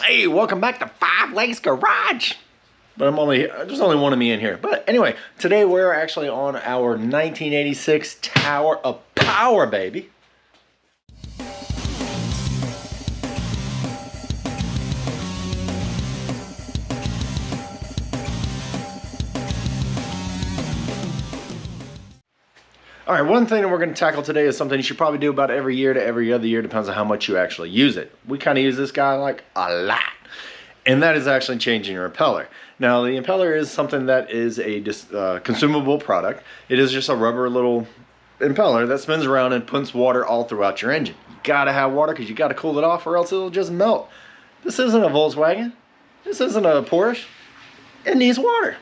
Hey, welcome back to Five Legs Garage. But there's only one of me in here. But anyway, today we're actually on our 1986 Tower of Power, baby. All right, one thing that we're going to tackle today is something you should probably do about every year to every other year, depends on how much you actually use it. We kind of use this guy like a lot, and that is actually changing your impeller. Now, the impeller is something that is a consumable product. It is just a rubber little impeller that spins around and pumps water all throughout your engine. You gotta have water because you gotta cool it off or else it'll just melt. This isn't a Volkswagen. This isn't a Porsche. It needs water.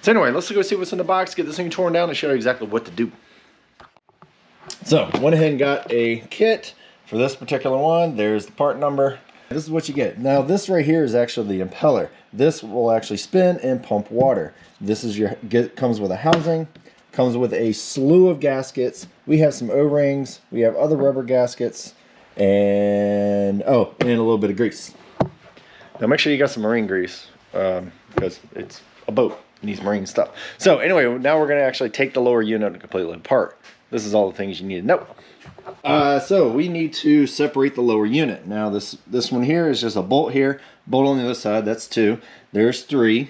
So anyway, let's go see what's in the box, get this thing torn down, and show you exactly what to do. So, went ahead and got a kit for this particular one. There's the part number. This is what you get. Now, this right here is actually the impeller. This will actually spin and pump water. This is comes with a housing, comes with a slew of gaskets. We have some O-rings. We have other rubber gaskets, and a little bit of grease. Now, make sure you got some marine grease because it's a boat. It needs marine stuff. So, anyway, now we're going to actually take the lower unit completely apart. This is all the things you need to know. So we need to separate the lower unit. Now this one here is just a bolt here, bolt on the other side, that's 2. There's 3.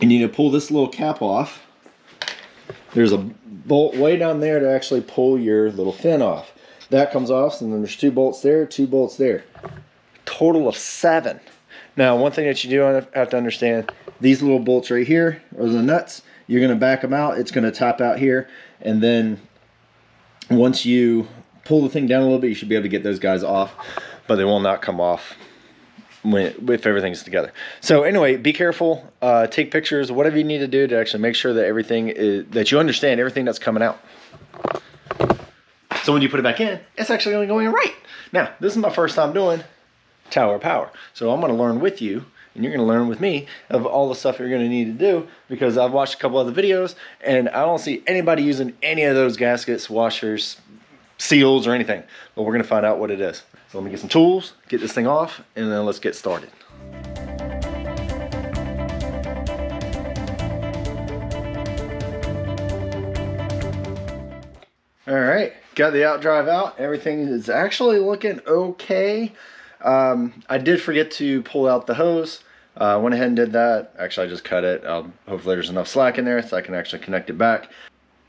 You need to pull this little cap off. There's a bolt way down there to actually pull your little fin off. That comes off, and then there's 2 bolts there, 2 bolts there. Total of 7. Now, one thing that you do have to understand, these little bolts right here are the nuts. You're going to back them out. It's going to top out here. And then once you pull the thing down a little bit, you should be able to get those guys off. But they will not come off if everything's together. So anyway, be careful. Take pictures, whatever you need to do to actually make sure that that you understand everything that's coming out. So when you put it back in, it's actually going to go in right. Now, this is my first time doing Tower of Power. So I'm going to learn with you, and you're going to learn with me of all the stuff you're going to need to do, because I've watched a couple other videos and I don't see anybody using any of those gaskets, washers, seals, or anything. But we're going to find out what it is. So let me get some tools, get this thing off, and then let's get started. All right, got the outdrive out. Everything is actually looking okay. I did forget to pull out the hose. Went ahead and did that. Actually, I just cut it. Hopefully there's enough slack in there so I can actually connect it back.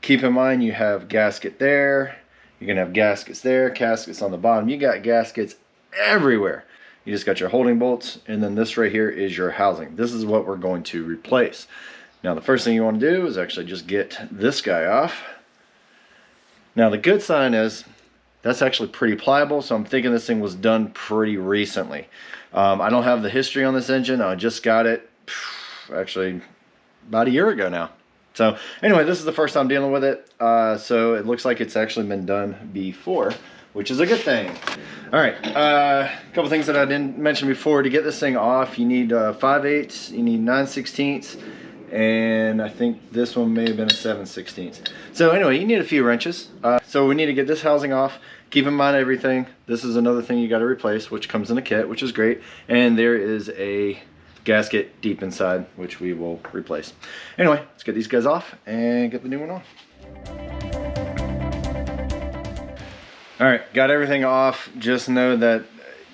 Keep in mind you have gasket there. You're going to have gaskets there, gaskets on the bottom. You got gaskets everywhere. You just got your holding bolts, and then this right here is your housing. This is what we're going to replace. Now, the first thing you want to do is actually just get this guy off. Now, the good sign is that's actually pretty pliable, so I'm thinking this thing was done pretty recently. I don't have the history on this engine. I just got it actually about a year ago now. So anyway, this is the first time dealing with it. So it looks like it's actually been done before, which is a good thing. All right, a couple things that I didn't mention before. To get this thing off, you need 5/8, you need 9/16, and I think this one may have been a 7/16. So anyway, you need a few wrenches. So we need to get this housing off. Keep in mind everything. This is another thing you got to replace, which comes in a kit, which is great. And there is a gasket deep inside, which we will replace. Anyway, let's get these guys off and get the new one on. All right, got everything off. Just know that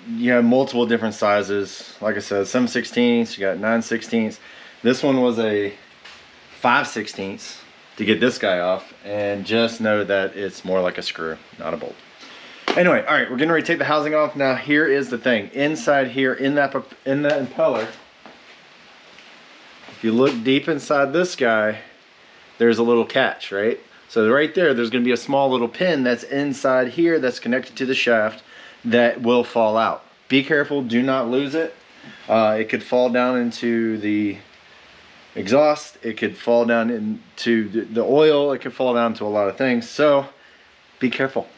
you have multiple different sizes. Like I said, 7/16, you got 9/16. This one was a 5/16 to get this guy off, and just know that it's more like a screw, not a bolt. Anyway, all right, we're getting ready to take the housing off. Now, here is the thing. Inside here, in that impeller, if you look deep inside this guy, there's a little catch, right? So right there, there's going to be a small little pin that's inside here that's connected to the shaft that will fall out. Be careful, do not lose it. It could fall down into the exhaust, it could fall down into the oil, it could fall down to a lot of things, so be careful.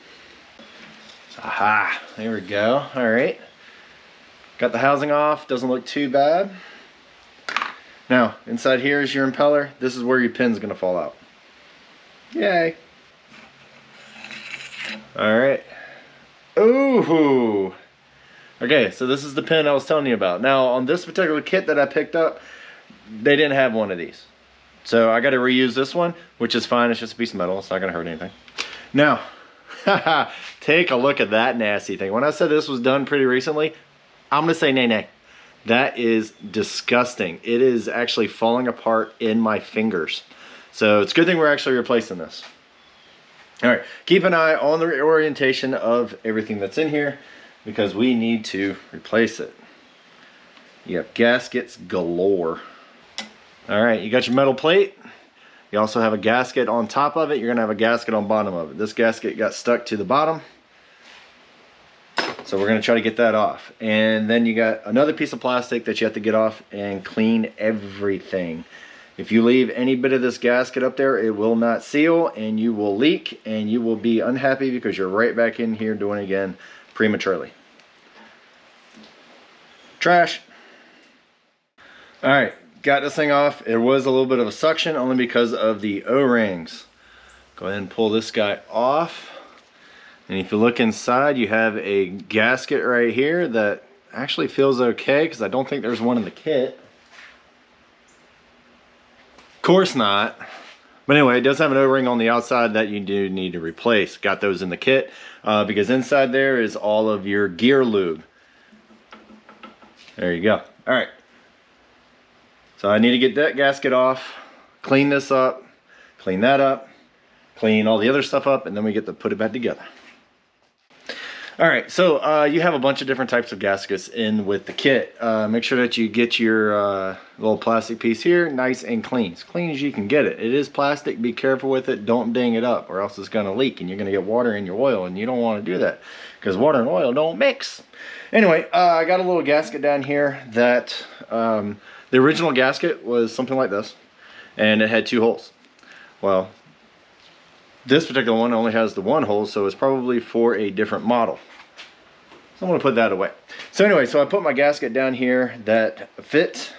Aha, there we go. All right, got the housing off, doesn't look too bad. Now, inside here is your impeller. This is where your pin's gonna fall out. Yay. All right. Ooh, Okay, so this is the pin I was telling you about. Now, on this particular kit that I picked up, they didn't have one of these. So I got to reuse this one, which is fine. It's just a piece of metal. It's not going to hurt anything. Now, take a look at that nasty thing. When I said this was done pretty recently, I'm going to say nay, nay. That is disgusting. It is actually falling apart in my fingers. So it's a good thing we're actually replacing this. All right, keep an eye on the orientation of everything that's in here, because we need to replace it. You have gaskets galore. All right, you got your metal plate. You also have a gasket on top of it. You're gonna have a gasket on bottom of it. This gasket got stuck to the bottom, so we're gonna try to get that off. And then you got another piece of plastic that you have to get off and clean everything. If you leave any bit of this gasket up there, it will not seal and you will leak and you will be unhappy because you're right back in here doing it again prematurely. Trash. All right, got this thing off. It was a little bit of a suction only because of the O-rings. Go ahead and pull this guy off. And if you look inside, you have a gasket right here that actually feels okay because I don't think there's one in the kit. Of course not. But anyway, it does have an O-ring on the outside that you do need to replace. Got those in the kit because inside there is all of your gear lube. There you go. All right. So I need to get that gasket off, clean this up, clean that up, clean all the other stuff up, and then we get to put it back together. All right, so you have a bunch of different types of gaskets in with the kit. Make sure that you get your little plastic piece here nice and clean. As clean as you can get it. It is plastic, be careful with it, don't ding it up or else it's gonna leak and you're gonna get water in your oil, and you don't wanna do that because water and oil don't mix. Anyway, I got a little gasket down here that, the original gasket was something like this and it had 2 holes. Well, this particular one only has the 1 hole, so it's probably for a different model. So I'm going to put that away. So anyway, so I put my gasket down here that fits.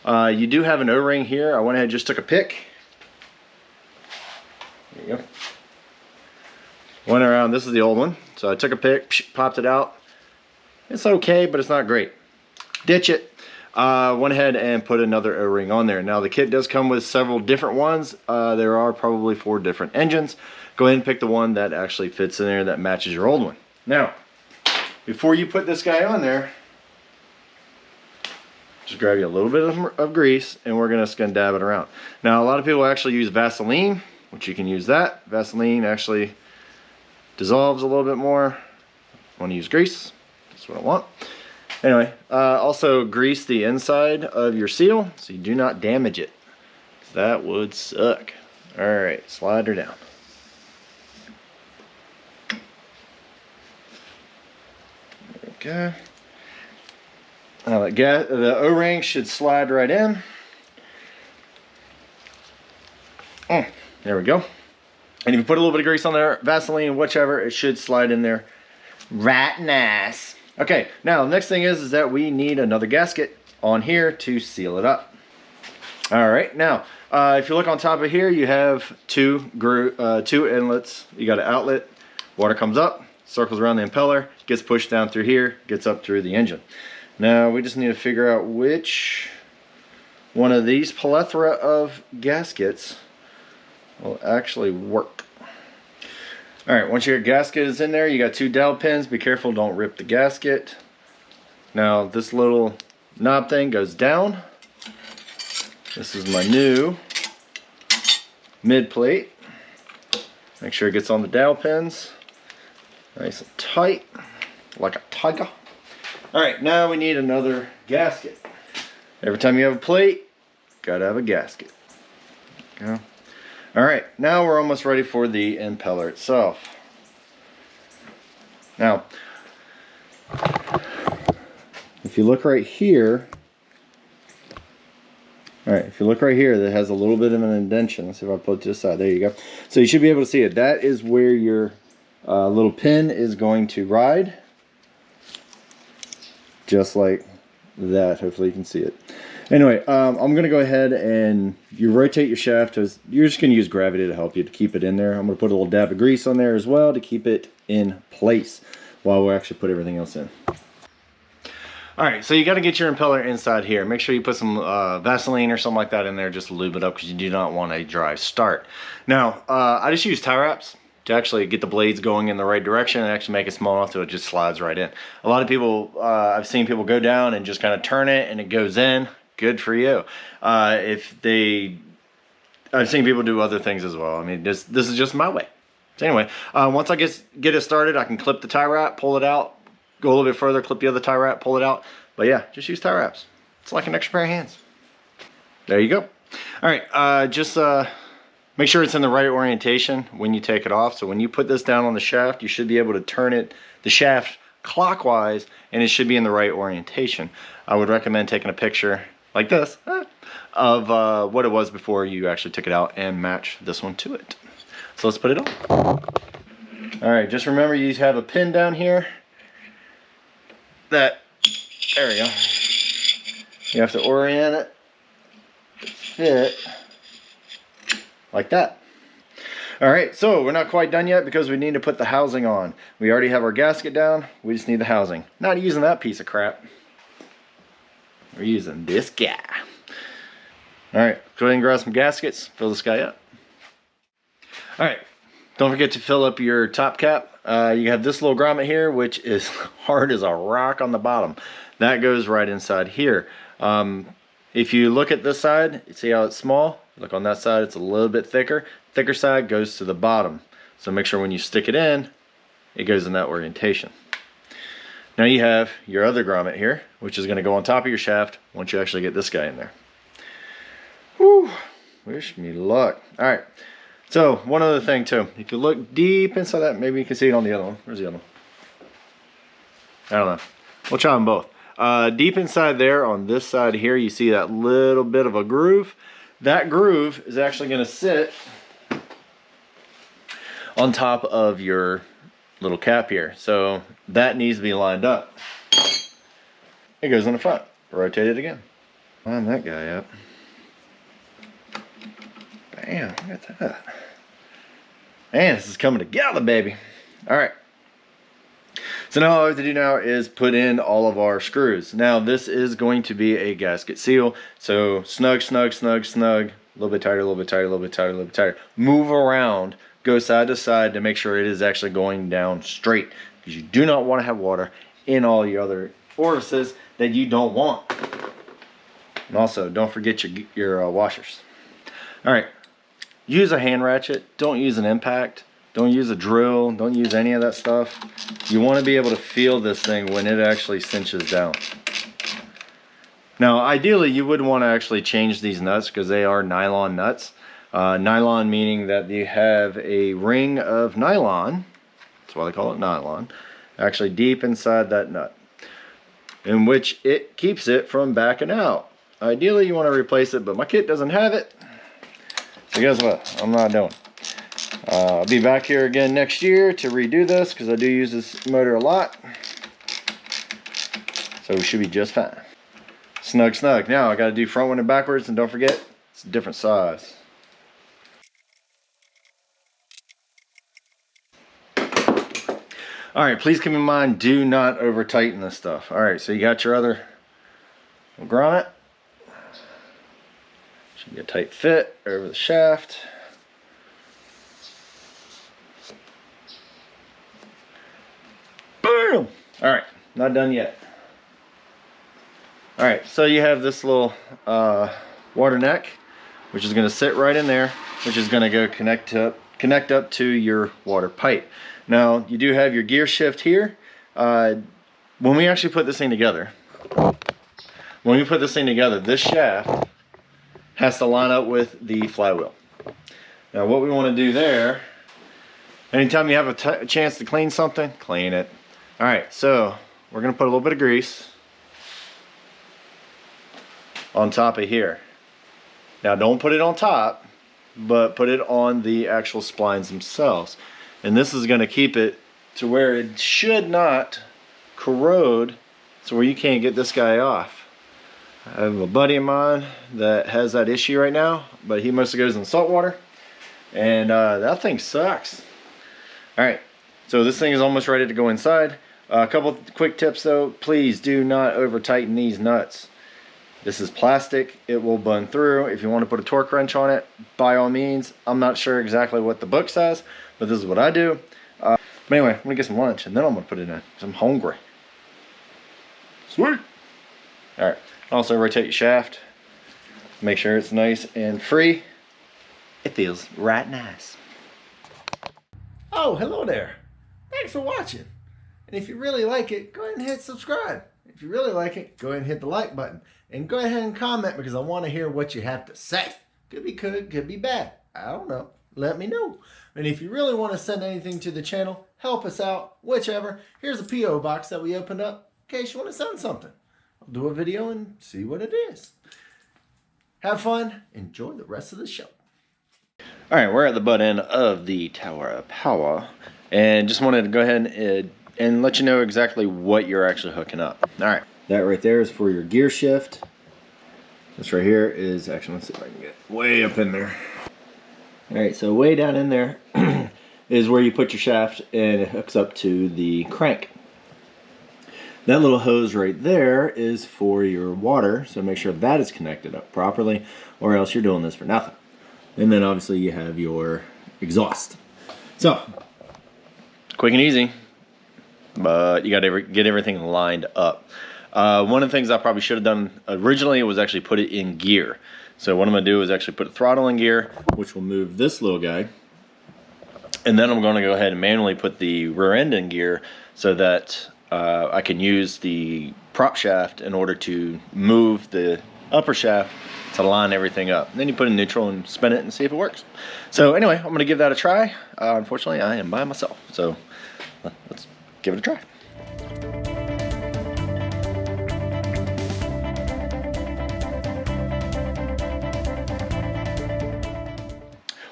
You do have an O-ring here. I went ahead and just took a pick. There you go. Went around, this is the old one. So I took a pick, popped it out. It's okay, but it's not great. Ditch it. Went ahead and put another O-ring on there. Now the kit does come with several different ones. There are probably 4 different engines. Go ahead and pick the one that actually fits in there that matches your old one. Now, before you put this guy on there, just grab you a little bit of grease and we're just gonna dab it around. Now a lot of people actually use Vaseline, which you can use that. Vaseline actually dissolves a little bit more. I want to use grease, that's what I want. Anyway, also grease the inside of your seal so you do not damage it. That would suck. Alright, slide her down. There we go. Now the O-ring should slide right in. There we go. And if you put a little bit of grease on there, Vaseline, whichever, it should slide in there right nice. Okay, now the next thing is that we need another gasket on here to seal it up. All right, now if you look on top of here, you have two inlets. You got an outlet, water comes up, circles around the impeller, gets pushed down through here, gets up through the engine. Now we just need to figure out which one of these plethora of gaskets will actually work. All right, once your gasket is in there, you got 2 dowel pins. Be careful, don't rip the gasket. Now this little knob thing goes down. This is my new mid plate. Make sure it gets on the dowel pins. Nice and tight, like a tiger. All right, now we need another gasket. Every time you have a plate, gotta have a gasket. Okay. All right, now we're almost ready for the impeller itself. Now, if you look right here, all right, if you look right here, that has a little bit of an indentation. Let's see if I put it to the side. There you go. So you should be able to see it. That is where your little pin is going to ride. Just like that. Hopefully you can see it. Anyway, I'm going to go ahead and you rotate your shaft. You're just going to use gravity to help you to keep it in there. I'm going to put a little dab of grease on there as well to keep it in place while we actually put everything else in. All right, so you got to get your impeller inside here. Make sure you put some Vaseline or something like that in there just to lube it up because you do not want a dry start. Now, I just use tie wraps to actually get the blades going in the right direction and actually make it small enough so it just slides right in. A lot of people, I've seen people go down and just kind of turn it and it goes in. Good for you. I've seen people do other things as well. I mean, this is just my way. So anyway, once I get it started, I can clip the tie wrap, pull it out, go a little bit further, clip the other tie wrap, pull it out. But yeah, just use tie wraps. It's like an extra pair of hands. There you go. All right, just make sure it's in the right orientation when you take it off. So when you put this down on the shaft, you should be able to turn the shaft clockwise, and it should be in the right orientation. I would recommend taking a picture like this of what it was before you actually took it out and match this one to it. So let's put it on. All right, just remember you have a pin down here. There we go. You have to orient it to fit like that. All right, so we're not quite done yet because we need to put the housing on. We already have our gasket down. We just need the housing. Not using that piece of crap. We're using this guy. All right, go ahead and grab some gaskets. Fill this guy up. All right, don't forget to fill up your top cap. You have this little grommet here, which is hard as a rock on the bottom. That goes right inside here. If you look at this side, you see how it's small? Look on that side, it's a little bit thicker. Thicker side goes to the bottom. So make sure when you stick it in, it goes in that orientation. Now you have your other grommet here, which is going to go on top of your shaft once you actually get this guy in there. Whew, wish me luck. All right, so one other thing too. If you look deep inside that, maybe you can see it on the other one. Where's the other one? I don't know. We'll try them both. Deep inside there on this side here, you see that little bit of a groove. That groove is actually going to sit on top of your little cap here. So that needs to be lined up. It goes in the front. Rotate it again. Line that guy up. Bam, look at that. Man, this is coming together, baby. All right. So now all we have to do now is put in all of our screws. Now this is going to be a gasket seal. So snug, snug, snug, snug. A little bit tighter, a little bit tighter, a little bit tighter, a little bit tighter. Move around, go side to side to make sure it is actually going down straight. Because you do not want to have water in all your other orifices that you don't want. And also, don't forget your washers. All right, use a hand ratchet. Don't use an impact. Don't use a drill. Don't use any of that stuff. You want to be able to feel this thing when it actually cinches down. Now, ideally, you would want to actually change these nuts because they are nylon nuts. Nylon meaning that you have a ring of nylon. That's why they call it nylon. Actually deep inside that nut, in which it keeps it from backing out. Ideally, you want to replace it, but my kit doesn't have it. So guess what? I'm not doing. I'll be back here again next year to redo this because I do use this motor a lot. So we should be just fine. Snug, snug. Now I got to do front one and backwards, and don't forget, it's a different size. All right, please keep in mind, do not over tighten this stuff. All right, so you got your other grommet. Should be a tight fit over the shaft. Boom! All right, not done yet. All right, so you have this little water neck, which is going to sit right in there, which is going to go connect up to your water pipe. Now, you do have your gear shift here. When we actually put this thing together, this shaft has to line up with the flywheel. Now, what we want to do there, anytime you have a chance to clean something, clean it. All right, so we're going to put a little bit of grease on top of here. Now, don't put it on top, but put it on the actual splines themselves. And this is going to keep it to where it should not corrode, so where you can't get this guy off. I have a buddy of mine that has that issue right now, but he mostly goes in salt water, and that thing sucks. All right, so this thing is almost ready to go inside. A couple quick tips though, please do not over tighten these nuts. This is plastic, it will bung through. If you want to put a torque wrench on it, by all means. I'm not sure exactly what the book says, but this is what I do. But anyway, I'm gonna get some lunch and then I'm gonna put it in, because I'm hungry. Sweet. All right, also rotate your shaft. Make sure it's nice and free. It feels right nice. Oh, hello there. Thanks for watching. And if you really like it, go ahead and hit subscribe. If you really like it, go ahead and hit the like button. And go ahead and comment because I want to hear what you have to say. Could be good, could be bad. I don't know. Let me know. And if you really want to send anything to the channel, help us out, whichever. Here's a P.O. box that we opened up in case you want to send something. I'll do a video and see what it is. Have fun. Enjoy the rest of the show. All right, we're at the butt end of the Tower of Power. And just wanted to go ahead and let you know exactly what you're actually hooking up. All right, that right there is for your gear shift. This right here is, actually, let's see if I can get way up in there. All right, so way down in there is where you put your shaft and it hooks up to the crank. That little hose right there is for your water, so make sure that is connected up properly or else you're doing this for nothing. And then obviously you have your exhaust. So, quick and easy, but you got to get everything lined up. One of the things I probably should have done originally was actually put it in gear. So what I'm going to do is actually put the throttle in gear, which will move this little guy. And then I'm going to go ahead and manually put the rear end in gear so that I can use the prop shaft in order to move the upper shaft to line everything up. And then you put it in neutral and spin it and see if it works. So anyway, I'm going to give that a try. Unfortunately, I am by myself. So let's give it a try.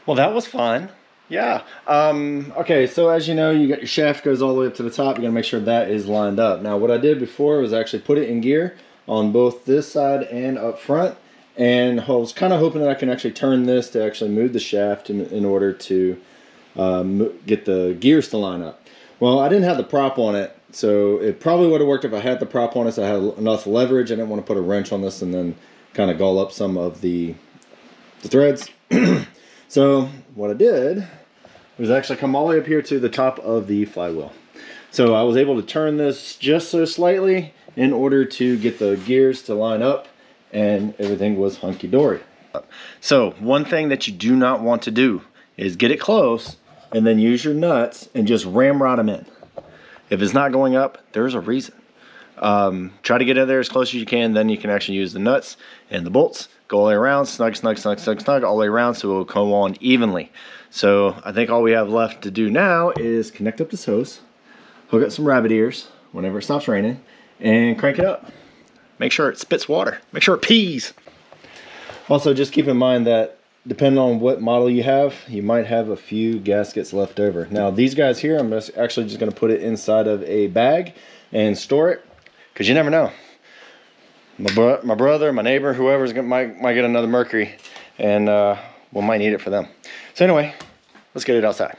Well, that was fun. Yeah. Okay, so as you know, you got your shaft goes all the way up to the top. You got to make sure that is lined up. Now, what I did before was actually put it in gear on both this side and up front. And I was kind of hoping that I can actually turn this to actually move the shaft in order to get the gears to line up. Well, I didn't have the prop on it, so it probably would have worked if I had the prop on it, so I had enough leverage. I didn't want to put a wrench on this and then kind of gall up some of the threads. So what I did was actually come all the way up here to the top of the flywheel. So I was able to turn this just so slightly in order to get the gears to line up, and everything was hunky-dory. So one thing that you do not want to do is get it close and then use your nuts and just ramrod them in. If it's not going up, there's a reason. Try to get in there as close as you can, then you can actually use the nuts and the bolts, go all the way around, snug, snug, snug, snug, snug, all the way around so it will go on evenly. So I think all we have left to do now is connect up this hose, hook up some rabbit ears whenever it stops raining, and crank it up. Make sure it spits water. Make sure it pees. Also, just keep in mind that depending on what model you have, you might have a few gaskets left over. Now, these guys here, I'm actually just going to put it inside of a bag and store it, because you never know. My brother, my neighbor, whoever's might get another Mercury, and we might need it for them. So anyway, let's get it outside.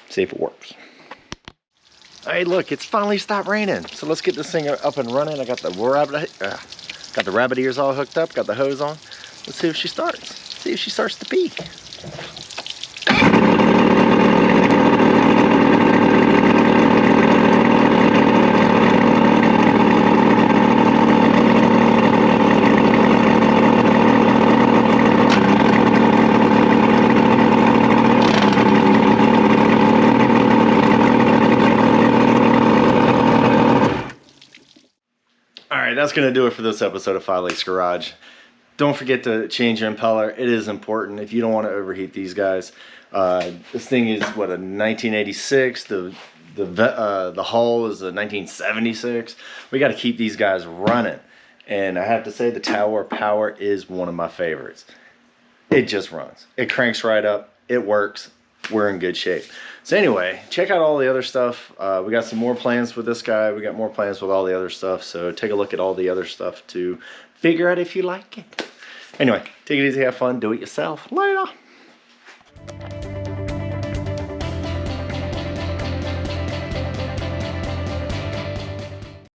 See if it works. Hey, look, it's finally stopped raining. So let's get this thing up and running. I got the rabbit ears all hooked up, got the hose on. Let's see if she starts. See if she starts to pee. Alright, that's going to do it for this episode of 5 Lakes Garage. Don't forget to change your impeller. It is important if you don't want to overheat these guys. This thing is, what, a 1986. The hull is a 1976. We got to keep these guys running. And I have to say the Tower of Power is one of my favorites. It just runs. It cranks right up. It works. We're in good shape. So anyway, check out all the other stuff. We got some more plans with this guy. We got more plans with all the other stuff. So take a look at all the other stuff to figure out if you like it. Anyway, take it easy, have fun, do it yourself. Later.